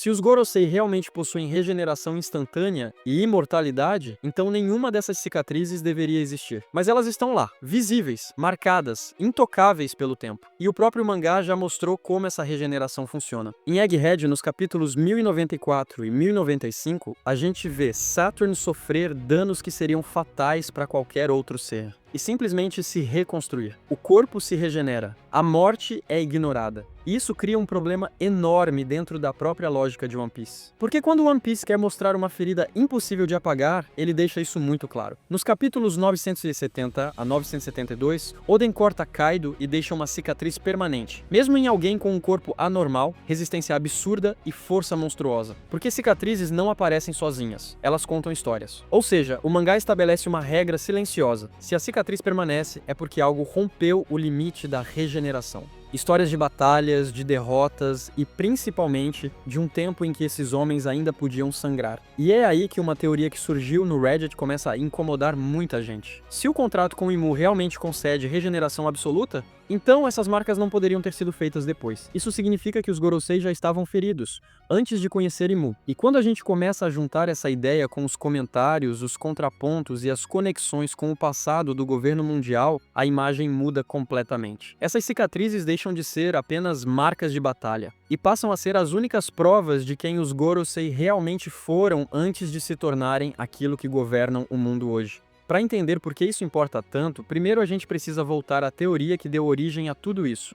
Se os Gorosei realmente possuem regeneração instantânea e imortalidade, então nenhuma dessas cicatrizes deveria existir. Mas elas estão lá, visíveis, marcadas, intocáveis pelo tempo. E o próprio mangá já mostrou como essa regeneração funciona. Em Egghead, nos capítulos 1094 e 1095, a gente vê Saturn sofrer danos que seriam fatais para qualquer outro ser e simplesmente se reconstruir. O corpo se regenera, a morte é ignorada. E isso cria um problema enorme dentro da própria lógica de One Piece. Porque quando One Piece quer mostrar uma ferida impossível de apagar, ele deixa isso muito claro. Nos capítulos 970 a 972, Oden corta Kaido e deixa uma cicatriz permanente, mesmo em alguém com um corpo anormal, resistência absurda e força monstruosa. Porque cicatrizes não aparecem sozinhas, elas contam histórias. Ou seja, o mangá estabelece uma regra silenciosa: se a cicatriz permanece, é porque algo rompeu o limite da regeneração. Histórias de batalhas, de derrotas e principalmente de um tempo em que esses homens ainda podiam sangrar. E é aí que uma teoria que surgiu no Reddit começa a incomodar muita gente. Se o contrato com o Imu realmente concede regeneração absoluta, então essas marcas não poderiam ter sido feitas depois. Isso significa que os Gorosei já estavam feridos antes de conhecer Imu. E quando a gente começa a juntar essa ideia com os comentários, os contrapontos e as conexões com o passado do governo mundial, a imagem muda completamente. Essas cicatrizes deixam de ser apenas marcas de batalha e passam a ser as únicas provas de quem os Gorosei realmente foram antes de se tornarem aquilo que governam o mundo hoje. Para entender por que isso importa tanto, primeiro a gente precisa voltar à teoria que deu origem a tudo isso.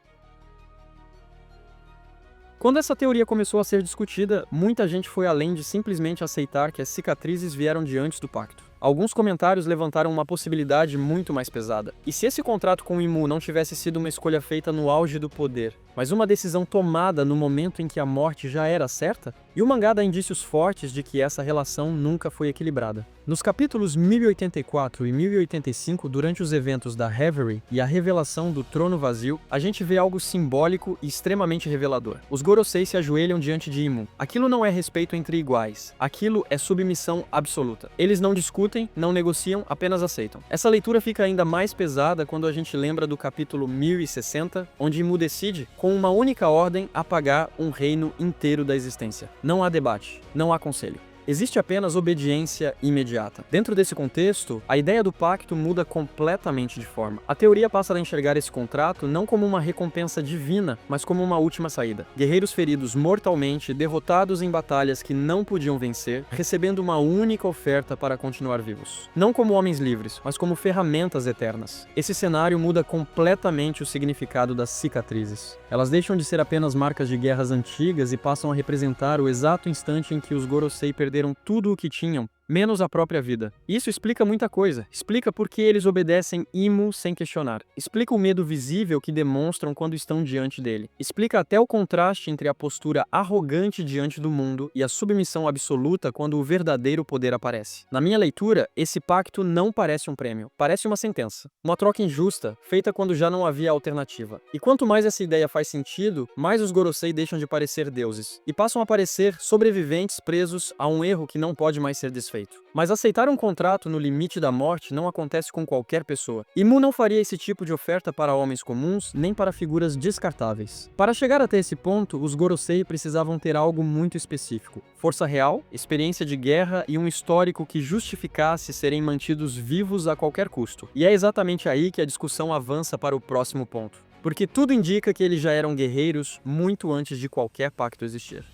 Quando essa teoria começou a ser discutida, muita gente foi além de simplesmente aceitar que as cicatrizes vieram de antes do pacto. Alguns comentários levantaram uma possibilidade muito mais pesada. E se esse contrato com o Imu não tivesse sido uma escolha feita no auge do poder, mas uma decisão tomada no momento em que a morte já era certa? E o mangá dá indícios fortes de que essa relação nunca foi equilibrada. Nos capítulos 1084 e 1085, durante os eventos da Reverie e a revelação do Trono Vazio, a gente vê algo simbólico e extremamente revelador. Os Gorosei se ajoelham diante de Imu. Aquilo não é respeito entre iguais. Aquilo é submissão absoluta. Eles não discutem, não negociam, apenas aceitam. Essa leitura fica ainda mais pesada quando a gente lembra do capítulo 1060, onde Imu decide, com uma única ordem, apagar um reino inteiro da existência. Não há debate, não há conselho. Existe apenas obediência imediata. Dentro desse contexto, a ideia do pacto muda completamente de forma. A teoria passa a enxergar esse contrato não como uma recompensa divina, mas como uma última saída. Guerreiros feridos mortalmente, derrotados em batalhas que não podiam vencer, recebendo uma única oferta para continuar vivos. Não como homens livres, mas como ferramentas eternas. Esse cenário muda completamente o significado das cicatrizes. Elas deixam de ser apenas marcas de guerras antigas e passam a representar o exato instante em que os Gorosei perderam tudo o que tinham, menos a própria vida. Isso explica muita coisa. Explica por que eles obedecem Imu sem questionar. Explica o medo visível que demonstram quando estão diante dele. Explica até o contraste entre a postura arrogante diante do mundo e a submissão absoluta quando o verdadeiro poder aparece. Na minha leitura, esse pacto não parece um prêmio. Parece uma sentença. Uma troca injusta, feita quando já não havia alternativa. E quanto mais essa ideia faz sentido, mais os Gorosei deixam de parecer deuses e passam a parecer sobreviventes presos a um erro que não pode mais ser desfeito. Mas aceitar um contrato no limite da morte não acontece com qualquer pessoa. Imu não faria esse tipo de oferta para homens comuns, nem para figuras descartáveis. Para chegar até esse ponto, os Gorosei precisavam ter algo muito específico: força real, experiência de guerra e um histórico que justificasse serem mantidos vivos a qualquer custo. E é exatamente aí que a discussão avança para o próximo ponto. Porque tudo indica que eles já eram guerreiros muito antes de qualquer pacto existir.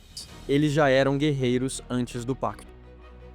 Eles já eram guerreiros antes do pacto.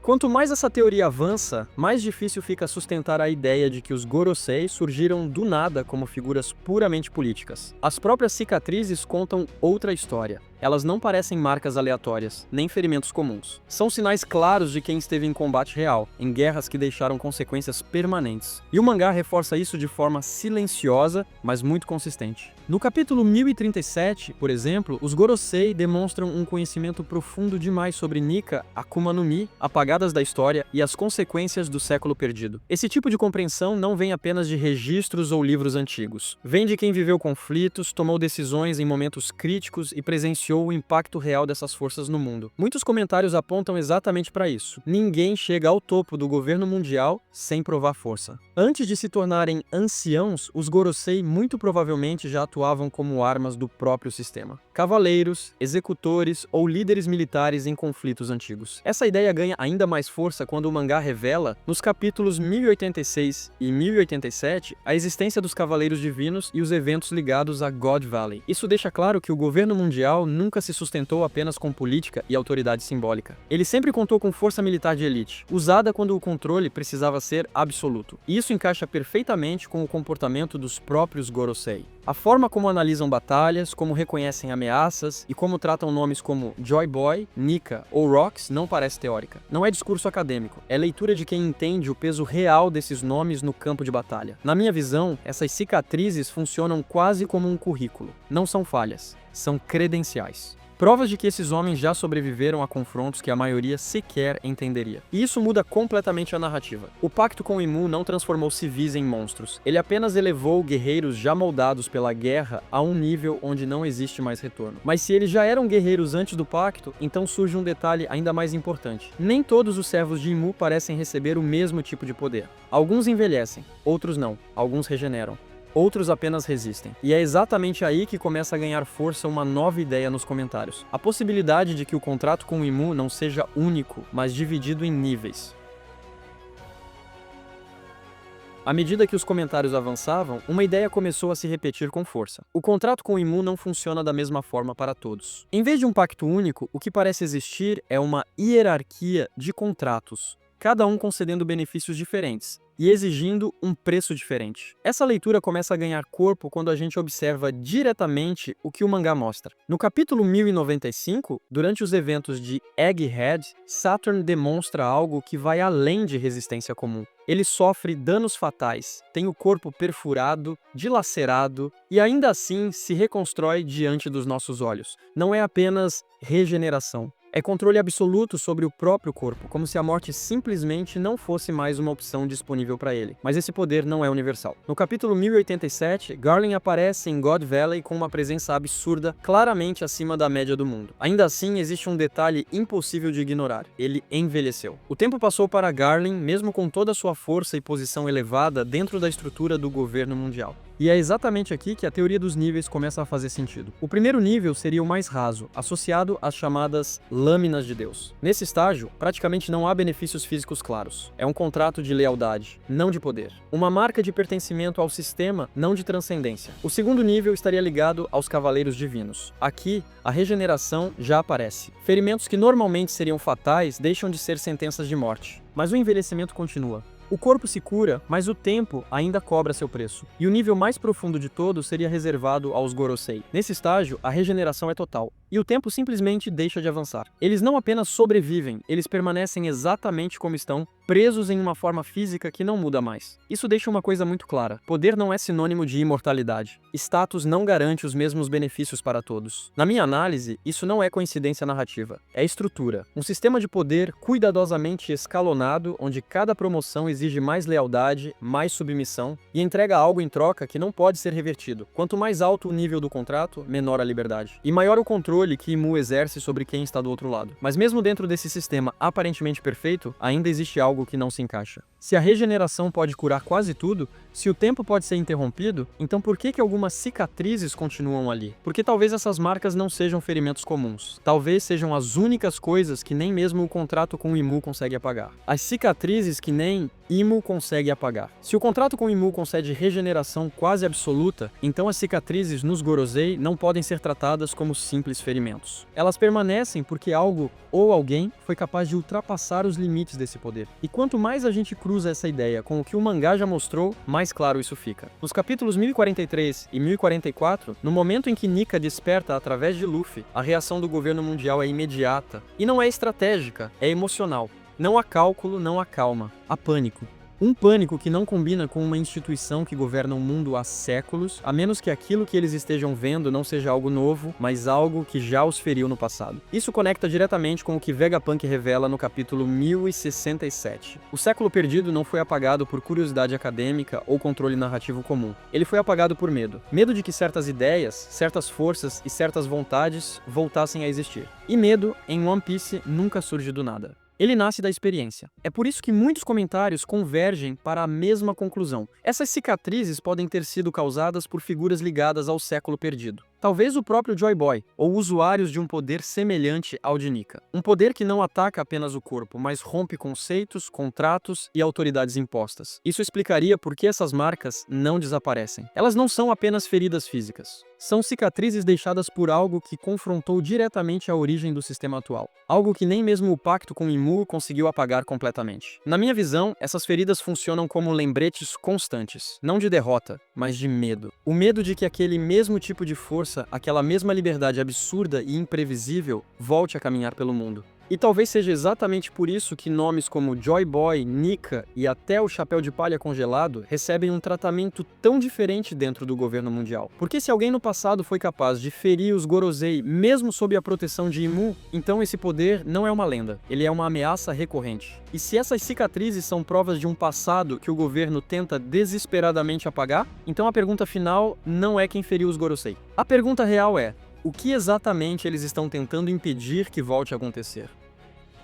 Quanto mais essa teoria avança, mais difícil fica sustentar a ideia de que os Gorosei surgiram do nada como figuras puramente políticas. As próprias cicatrizes contam outra história. Elas não parecem marcas aleatórias, nem ferimentos comuns. São sinais claros de quem esteve em combate real, em guerras que deixaram consequências permanentes. E o mangá reforça isso de forma silenciosa, mas muito consistente. No capítulo 1037, por exemplo, os Gorosei demonstram um conhecimento profundo demais sobre Nika, Akuma no Mi, apagadas da história e as consequências do século perdido. Esse tipo de compreensão não vem apenas de registros ou livros antigos. Vem de quem viveu conflitos, tomou decisões em momentos críticos e presenciou o impacto real dessas forças no mundo. Muitos comentários apontam exatamente para isso. Ninguém chega ao topo do governo mundial sem provar força. Antes de se tornarem anciãos, os Gorosei muito provavelmente já atuavam como armas do próprio sistema. cavaleiros, executores ou líderes militares em conflitos antigos. Essa ideia ganha ainda mais força quando o mangá revela, nos capítulos 1086 e 1087, a existência dos Cavaleiros Divinos e os eventos ligados a God Valley. Isso deixa claro que o governo mundial nunca se sustentou apenas com política e autoridade simbólica. Ele sempre contou com força militar de elite, usada quando o controle precisava ser absoluto. E isso encaixa perfeitamente com o comportamento dos próprios Gorosei. A forma como analisam batalhas, como reconhecem ameaças e como tratam nomes como Joy Boy, Nika ou Rox não parece teórica. Não é discurso acadêmico, é leitura de quem entende o peso real desses nomes no campo de batalha. Na minha visão, essas cicatrizes funcionam quase como um currículo. Não são falhas, são credenciais. Provas de que esses homens já sobreviveram a confrontos que a maioria sequer entenderia. E isso muda completamente a narrativa. O pacto com Imu não transformou civis em monstros. Ele apenas elevou guerreiros já moldados pela guerra a um nível onde não existe mais retorno. Mas se eles já eram guerreiros antes do pacto, então surge um detalhe ainda mais importante. Nem todos os servos de Imu parecem receber o mesmo tipo de poder. Alguns envelhecem, outros não. Alguns regeneram. Outros apenas resistem. E é exatamente aí que começa a ganhar força uma nova ideia nos comentários. A possibilidade de que o contrato com o Imu não seja único, mas dividido em níveis. À medida que os comentários avançavam, uma ideia começou a se repetir com força. O contrato com o Imu não funciona da mesma forma para todos. Em vez de um pacto único, o que parece existir é uma hierarquia de contratos, cada um concedendo benefícios diferentes e exigindo um preço diferente. Essa leitura começa a ganhar corpo quando a gente observa diretamente o que o mangá mostra. No capítulo 1095, durante os eventos de Egghead, Saturn demonstra algo que vai além de resistência comum. Ele sofre danos fatais, tem o corpo perfurado, dilacerado e ainda assim se reconstrói diante dos nossos olhos. Não é apenas regeneração. É controle absoluto sobre o próprio corpo, como se a morte simplesmente não fosse mais uma opção disponível para ele. Mas esse poder não é universal. No capítulo 1087, Garland aparece em God Valley com uma presença absurda, claramente acima da média do mundo. Ainda assim, existe um detalhe impossível de ignorar. Ele envelheceu. O tempo passou para Garland, mesmo com toda a sua força e posição elevada dentro da estrutura do governo mundial. E é exatamente aqui que a teoria dos níveis começa a fazer sentido. O primeiro nível seria o mais raso, associado às chamadas lâminas de Deus. Nesse estágio, praticamente não há benefícios físicos claros. É um contrato de lealdade, não de poder. Uma marca de pertencimento ao sistema, não de transcendência. O segundo nível estaria ligado aos cavaleiros divinos. Aqui, a regeneração já aparece. Ferimentos que normalmente seriam fatais deixam de ser sentenças de morte. Mas o envelhecimento continua. O corpo se cura, mas o tempo ainda cobra seu preço. E o nível mais profundo de todos seria reservado aos Gorosei. Nesse estágio, a regeneração é total. E o tempo simplesmente deixa de avançar. Eles não apenas sobrevivem, eles permanecem exatamente como estão, presos em uma forma física que não muda mais. Isso deixa uma coisa muito clara. Poder não é sinônimo de imortalidade. Status não garante os mesmos benefícios para todos. Na minha análise, isso não é coincidência narrativa. É estrutura. Um sistema de poder cuidadosamente escalonado, onde cada promoção exige mais lealdade, mais submissão e entrega algo em troca que não pode ser revertido. Quanto mais alto o nível do contrato, menor a liberdade. E maior o controle que Imu exerce sobre quem está do outro lado. Mas mesmo dentro desse sistema aparentemente perfeito, ainda existe algo que não se encaixa. Se a regeneração pode curar quase tudo, se o tempo pode ser interrompido, então por que algumas cicatrizes continuam ali? Porque talvez essas marcas não sejam ferimentos comuns. Talvez sejam as únicas coisas que nem mesmo o contrato com o Imu consegue apagar. As cicatrizes que nem Imu consegue apagar. Se o contrato com o Imu concede regeneração quase absoluta, então as cicatrizes nos Gorosei não podem ser tratadas como simples ferimentos. Elas permanecem porque algo ou alguém foi capaz de ultrapassar os limites desse poder. E quanto mais a gente cruza essa ideia com o que o mangá já mostrou, mais claro isso fica. Nos capítulos 1043 e 1044, no momento em que Nika desperta através de Luffy, a reação do governo mundial é imediata. E não é estratégica, é emocional. Não há cálculo, não há calma. Há pânico. Um pânico que não combina com uma instituição que governa o mundo há séculos, a menos que aquilo que eles estejam vendo não seja algo novo, mas algo que já os feriu no passado. Isso conecta diretamente com o que Vegapunk revela no capítulo 1067. O século perdido não foi apagado por curiosidade acadêmica ou controle narrativo comum. Ele foi apagado por medo. Medo de que certas ideias, certas forças e certas vontades voltassem a existir. E medo, em One Piece, nunca surge do nada. Ele nasce da experiência. É por isso que muitos comentários convergem para a mesma conclusão. Essas cicatrizes podem ter sido causadas por figuras ligadas ao século perdido. Talvez o próprio Joy Boy, ou usuários de um poder semelhante ao de Nika. Um poder que não ataca apenas o corpo, mas rompe conceitos, contratos e autoridades impostas. Isso explicaria por que essas marcas não desaparecem. Elas não são apenas feridas físicas. São cicatrizes deixadas por algo que confrontou diretamente a origem do sistema atual. Algo que nem mesmo o pacto com Imu conseguiu apagar completamente. Na minha visão, essas feridas funcionam como lembretes constantes, não de derrota, mas de medo. O medo de que aquele mesmo tipo de força, aquela mesma liberdade absurda e imprevisível, volte a caminhar pelo mundo. E talvez seja exatamente por isso que nomes como Joy Boy, Nika e até o Chapéu de Palha Congelado recebem um tratamento tão diferente dentro do governo mundial. Porque se alguém no passado foi capaz de ferir os Gorosei mesmo sob a proteção de Imu, então esse poder não é uma lenda, ele é uma ameaça recorrente. E se essas cicatrizes são provas de um passado que o governo tenta desesperadamente apagar, então a pergunta final não é quem feriu os Gorosei. A pergunta real é: o que exatamente eles estão tentando impedir que volte a acontecer?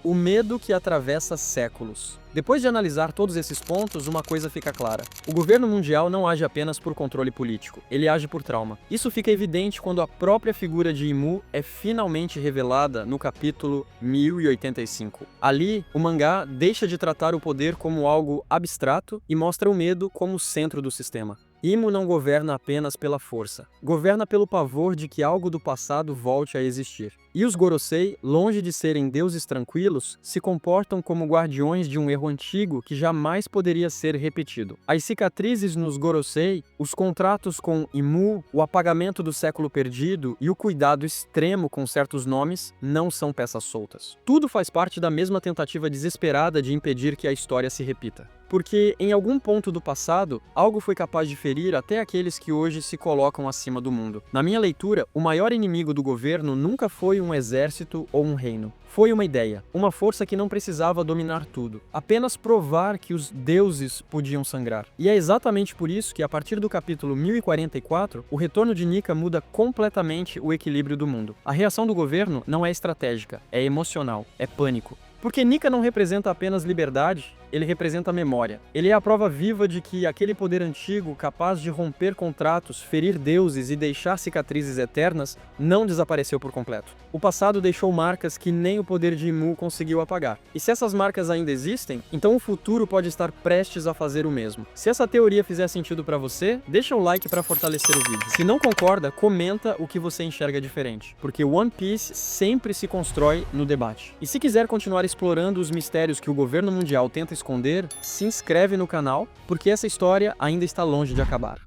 O medo que atravessa séculos. Depois de analisar todos esses pontos, uma coisa fica clara. O governo mundial não age apenas por controle político, ele age por trauma. Isso fica evidente quando a própria figura de Imu é finalmente revelada no capítulo 1085. Ali, o mangá deixa de tratar o poder como algo abstrato e mostra o medo como o centro do sistema. Imu não governa apenas pela força, governa pelo pavor de que algo do passado volte a existir. E os Gorosei, longe de serem deuses tranquilos, se comportam como guardiões de um erro antigo que jamais poderia ser repetido. As cicatrizes nos Gorosei, os contratos com Imu, o apagamento do século perdido e o cuidado extremo com certos nomes não são peças soltas. Tudo faz parte da mesma tentativa desesperada de impedir que a história se repita. Porque, em algum ponto do passado, algo foi capaz de ferir até aqueles que hoje se colocam acima do mundo. Na minha leitura, o maior inimigo do governo nunca foi um exército ou um reino. Foi uma ideia, uma força que não precisava dominar tudo, apenas provar que os deuses podiam sangrar. E é exatamente por isso que, a partir do capítulo 1044, o retorno de Nika muda completamente o equilíbrio do mundo. A reação do governo não é estratégica, é emocional, é pânico. Porque Nika não representa apenas liberdade, ele representa memória. Ele é a prova viva de que aquele poder antigo, capaz de romper contratos, ferir deuses e deixar cicatrizes eternas, não desapareceu por completo. O passado deixou marcas que nem o poder de Imu conseguiu apagar. E se essas marcas ainda existem, então o futuro pode estar prestes a fazer o mesmo. Se essa teoria fizer sentido pra você, deixa o like pra fortalecer o vídeo. Se não concorda, comenta o que você enxerga diferente, porque One Piece sempre se constrói no debate. E se quiser continuar explorando os mistérios que o governo mundial tenta esconder, se inscreve no canal, porque essa história ainda está longe de acabar.